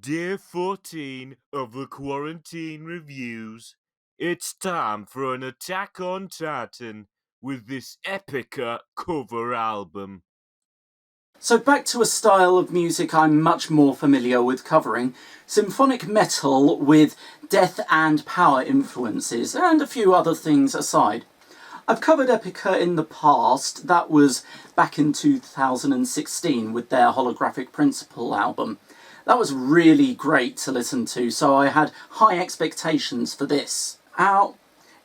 Day 14 of the Quarantine Reviews. It's time for an Attack on Titan with this Epica cover album. So back to a style of music I'm much more familiar with covering, symphonic metal with death and power influences, and a few other things aside. I've covered Epica in the past. That was back in 2016 with their Holographic Principle album. That was really great to listen to, so I had high expectations for this. Now,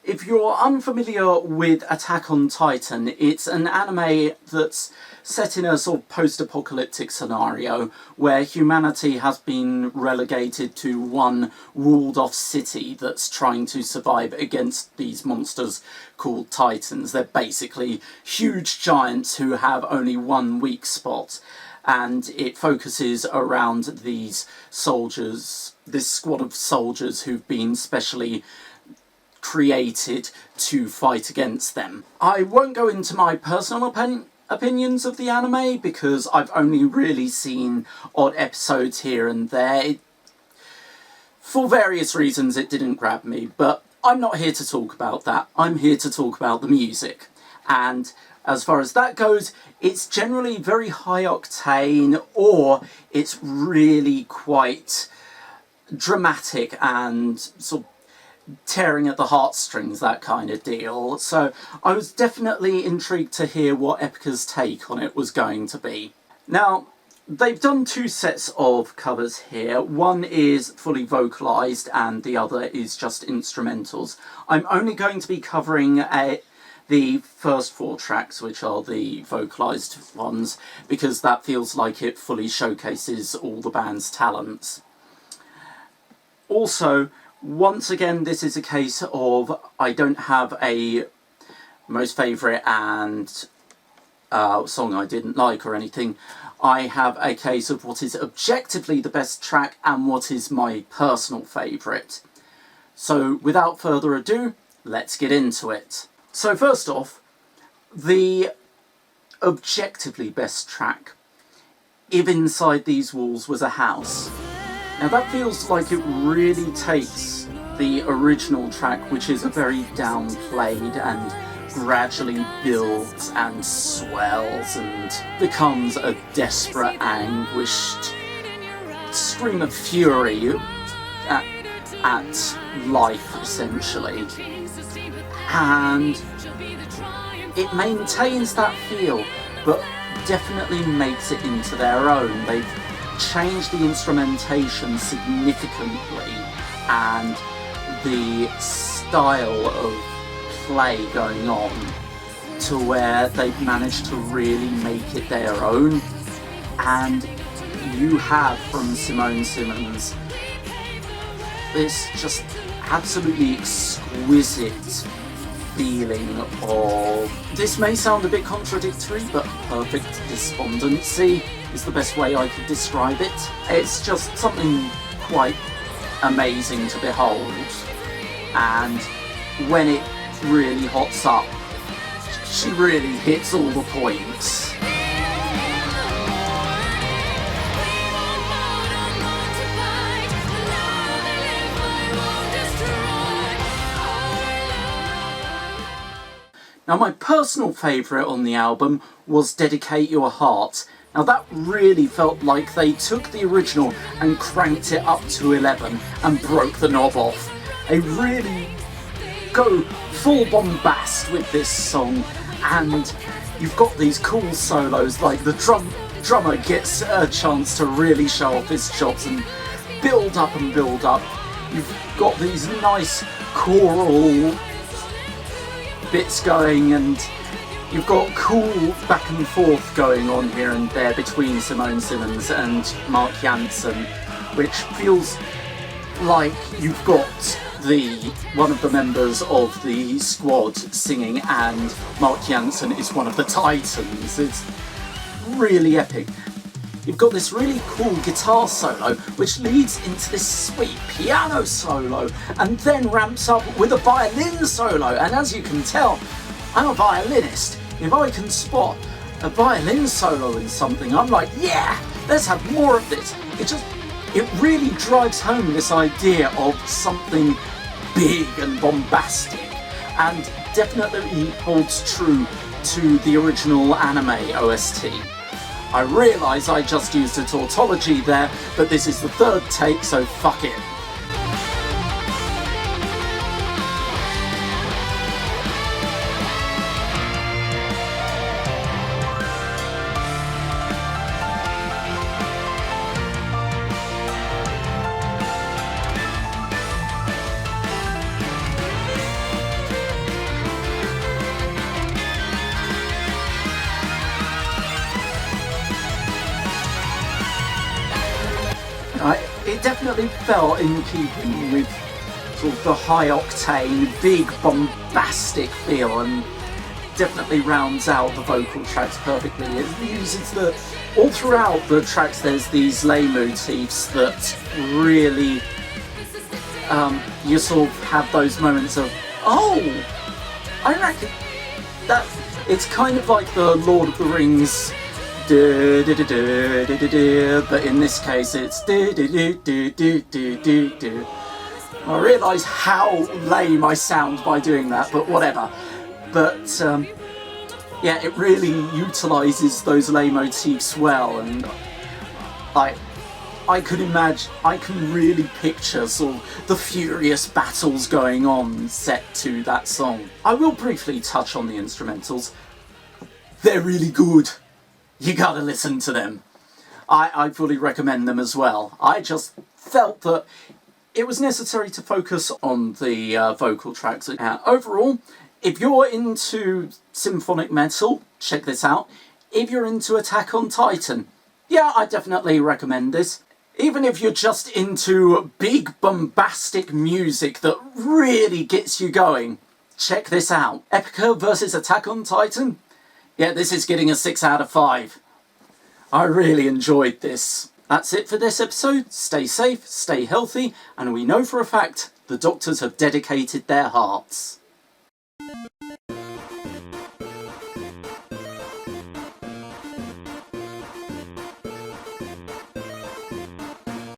if you're unfamiliar with Attack on Titan, it's an anime that's set in a sort of post-apocalyptic scenario where humanity has been relegated to one walled-off city that's trying to survive against these monsters called Titans. They're basically huge giants who have only one weak spot, and it focuses around these soldiers, this squad of soldiers who've been specially created to fight against them. I won't go into my personal opinions of the anime because I've only really seen odd episodes here and there. For various reasons it didn't grab me, but I'm not here to talk about that. I'm here to talk about the music. And as far as that goes, it's generally very high octane, or it's really quite dramatic and sort of tearing at the heartstrings, that kind of deal. So I was definitely intrigued to hear what Epica's take on it was going to be. Now, they've done two sets of covers here. One is fully vocalised and the other is just instrumentals. I'm only going to be covering the first four tracks, which are the vocalised ones, because that feels like it fully showcases all the band's talents. Also, once again, this is a case of I don't have a most favourite and song I didn't like or anything. I have a case of what is objectively the best track and what is my personal favourite. So without further ado, let's get into it. So first off, the objectively best track, If Inside These Walls Was a House. Now that feels like it really takes the original track, which is a very downplayed, and gradually builds and swells and becomes a desperate, anguished scream of fury at life, essentially. And it maintains that feel, but definitely makes it into their own. They've changed the instrumentation significantly, and the style of play going on to where they've managed to really make it their own. And you have from Simone Simons this just absolutely exquisite feeling of, this may sound a bit contradictory, but perfect despondency is the best way I could describe it. It's just something quite amazing to behold, and when it really hots up, she really hits all the points. Now, my personal favourite on the album was Dedicate Your Heart. Now that really felt like they took the original and cranked it up to 11 and broke the knob off. They really go full bombast with this song, and you've got these cool solos, like the drummer gets a chance to really show off his chops and build up and build up. You've got these nice choral bits going, and you've got cool back and forth going on here and there between Simone Simons and Mark Jansen, which feels like you've got one of the members of the squad singing and Mark Jansen is one of the Titans. It's really epic. You've got this really cool guitar solo which leads into this sweet piano solo and then ramps up with a violin solo, and as you can tell, I'm a violinist. If I can spot a violin solo in something, I'm like, yeah, let's have more of this. It just It really drives home this idea of something big and bombastic, and definitely holds true to the original anime OST. I realise I just used a tautology there, but this is the third take, so fuck it. It definitely felt in keeping with sort of the high octane, big bombastic feel, and definitely rounds out the vocal tracks perfectly. It uses all throughout the tracks there's these lay motifs that really you sort of have those moments of, oh, I reckon that it's kind of like the Lord of the Rings, but in this case it's I realise how lame I sound by doing that, but whatever. But yeah, it really utilises those lay motifs well, and I can really picture sort of the furious battles going on set to that song. I will briefly touch on the instrumentals. They're really good. You gotta listen to them. I fully recommend them as well. I just felt that it was necessary to focus on the vocal tracks. Overall, if you're into symphonic metal, check this out. If you're into Attack on Titan, yeah, I definitely recommend this. Even if you're just into big bombastic music that really gets you going, check this out. Epica versus Attack on Titan? Yeah, this is getting a 6 out of 5. I really enjoyed this. That's it for this episode. Stay safe, stay healthy, and we know for a fact the doctors have dedicated their hearts.